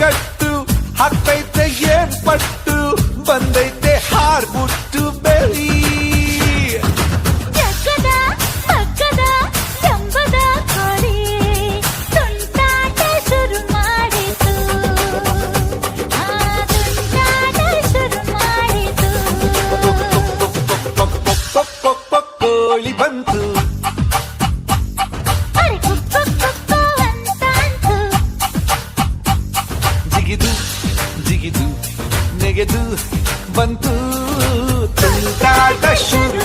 ಕಟ್ಟು ಹಾಕ್ತೈತೆ ಏನ್ ಪಟ್ಟು ಬಂದೈತೆ ಹಾರ್ಬಿಟ್ಟು ಬೆಳಿ ಜಗ್ಗದ ಮಗ್ಗದ ಜಂಬದ ಕೋಳಿ ತುಂಟಾಟ ಶುರು ಮಾಡಿತು ತುಂಟಾಟ ಶುರು ಮಾಡಿತು ಕೋಳಿ ಬಂತು ಅರೆ ಕುಕ್ಕು ಕುಕ್ಕು ಅಂತಾಂತು ಜಿಗಿದು ಜಿಗಿದು ನೆಗೆದು ಬಂತು ತುಂಟಾಟ ಶುರು